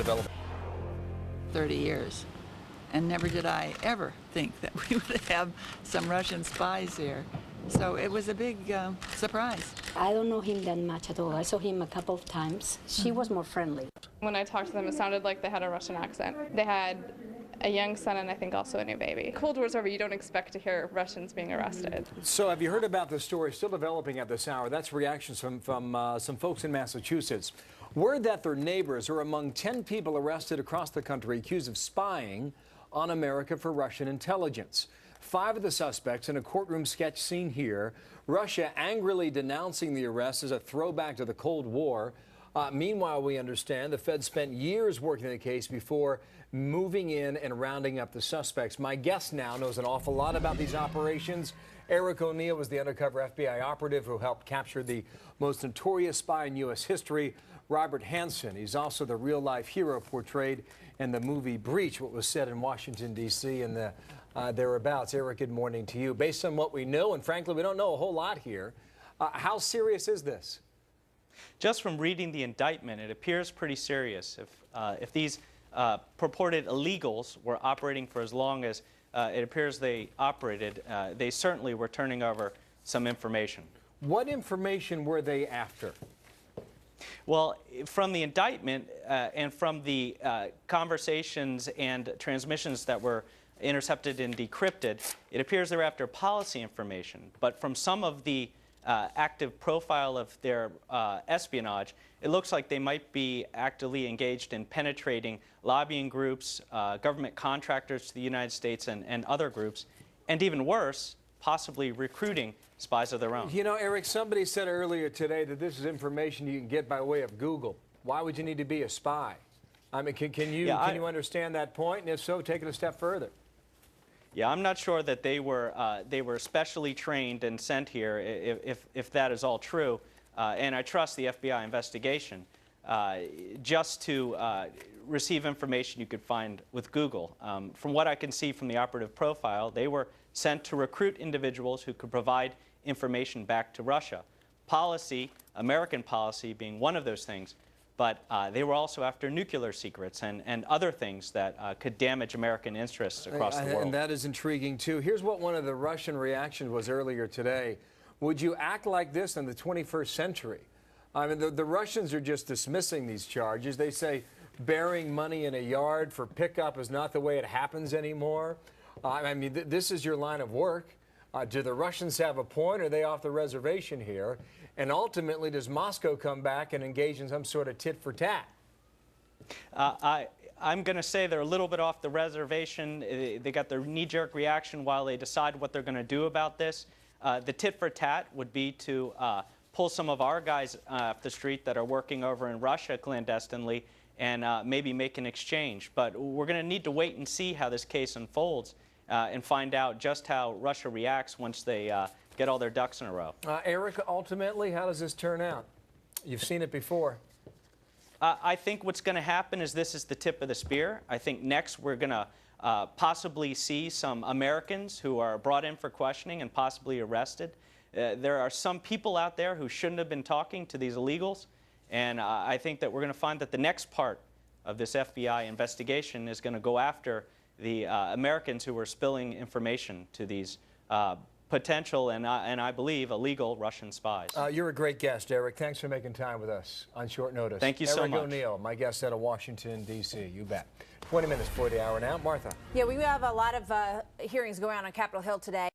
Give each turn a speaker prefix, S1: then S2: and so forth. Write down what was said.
S1: development.
S2: 30 years. And never did I ever think that we would have some Russian spies here. So it was a big surprise.
S3: I don't know him that much at all. I saw him a couple of times. She was more friendly.
S4: When I talked to them, it sounded like they had a Russian accent. They had a young son and I think also a new baby. Cold War's over, you don't expect to hear Russians being arrested.
S1: So have you heard about the story still developing at this hour? That's reactions from some folks in Massachusetts. Word that their neighbors are among 10 people arrested across the country accused of spying on America for Russian intelligence. 5 of the suspects in a courtroom sketch seen here. Russia angrily denouncing the arrest as a throwback to the Cold War. Meanwhile, we understand the Fed spent years working the case before moving in and rounding up the suspects. My guest now knows an awful lot about these operations. Eric O'Neill was the undercover FBI operative who helped capture the most notorious spy in U.S. history, Robert Hansen. He's also the real-life hero portrayed in the movie Breach, what was said in Washington, D.C. and the thereabouts. Eric, good morning to you. Based on what we know, and frankly, we don't know a whole lot here, how serious is this?
S5: Just from reading the indictment, it appears pretty serious. If these purported illegals were operating for as long as it appears they operated, they certainly were turning over some information. What information were they after? Well, from the indictment and from the conversations and transmissions that were intercepted and decrypted, it appears they're after policy information. But from some of the active profile of their espionage, it looks like they might be actively engaged in penetrating lobbying groups, government contractors to the United States and other groups, and even worse, possibly recruiting spies of their own.
S1: You know, Eric, somebody said earlier today that this is information you can get by way of Google. Why would you need to be a spy? I mean, can you understand that point? And if so, take it a step further.
S5: Yeah, I'm not sure that they were specially trained and sent here, if that is all true. And I trust the FBI investigation just to receive information you could find with Google. From what I can see from the operative profile, they were sent to recruit individuals who could provide information back to Russia. Policy, American policy being one of those things, but they were also after nuclear secrets and other things that could damage American interests across the world.
S1: And that is intriguing, too. Here's what one of the Russian reactions was earlier today. Would you act like this in the 21st century? I mean, the Russians are just dismissing these charges. They say burying money in a yard for pickup is not the way it happens anymore. I mean, this is your line of work. Do the Russians have a point, or are they off the reservation here? And ultimately, does Moscow come back and engage in some sort of tit-for-tat?
S5: I'm going to say they're a little bit off the reservation. They got their knee-jerk reaction while they decide what they're going to do about this. The tit-for-tat would be to pull some of our guys off the street that are working over in Russia clandestinely and maybe make an exchange. But we're going to need to wait and see how this case unfolds and find out just how Russia reacts once they get all their ducks in a row.
S1: Eric, ultimately, how does this turn out? You've seen it before.
S5: I think what's going to happen is this is the tip of the spear. I think next we're going to possibly see some Americans who are brought in for questioning and possibly arrested. There are some people out there who shouldn't have been talking to these illegals, and I think that we're going to find that the next part of this FBI investigation is going to go after the Americans who were spilling information to these potential and I believe illegal Russian spies.
S1: You're a great guest, Eric. Thanks for making time with us on short notice.
S5: Thank you so much.
S1: Eric O'Neill, my guest out of Washington, D.C. You bet. 20 minutes before the hour now. Martha.
S6: Yeah, we have a lot of hearings going on Capitol Hill today.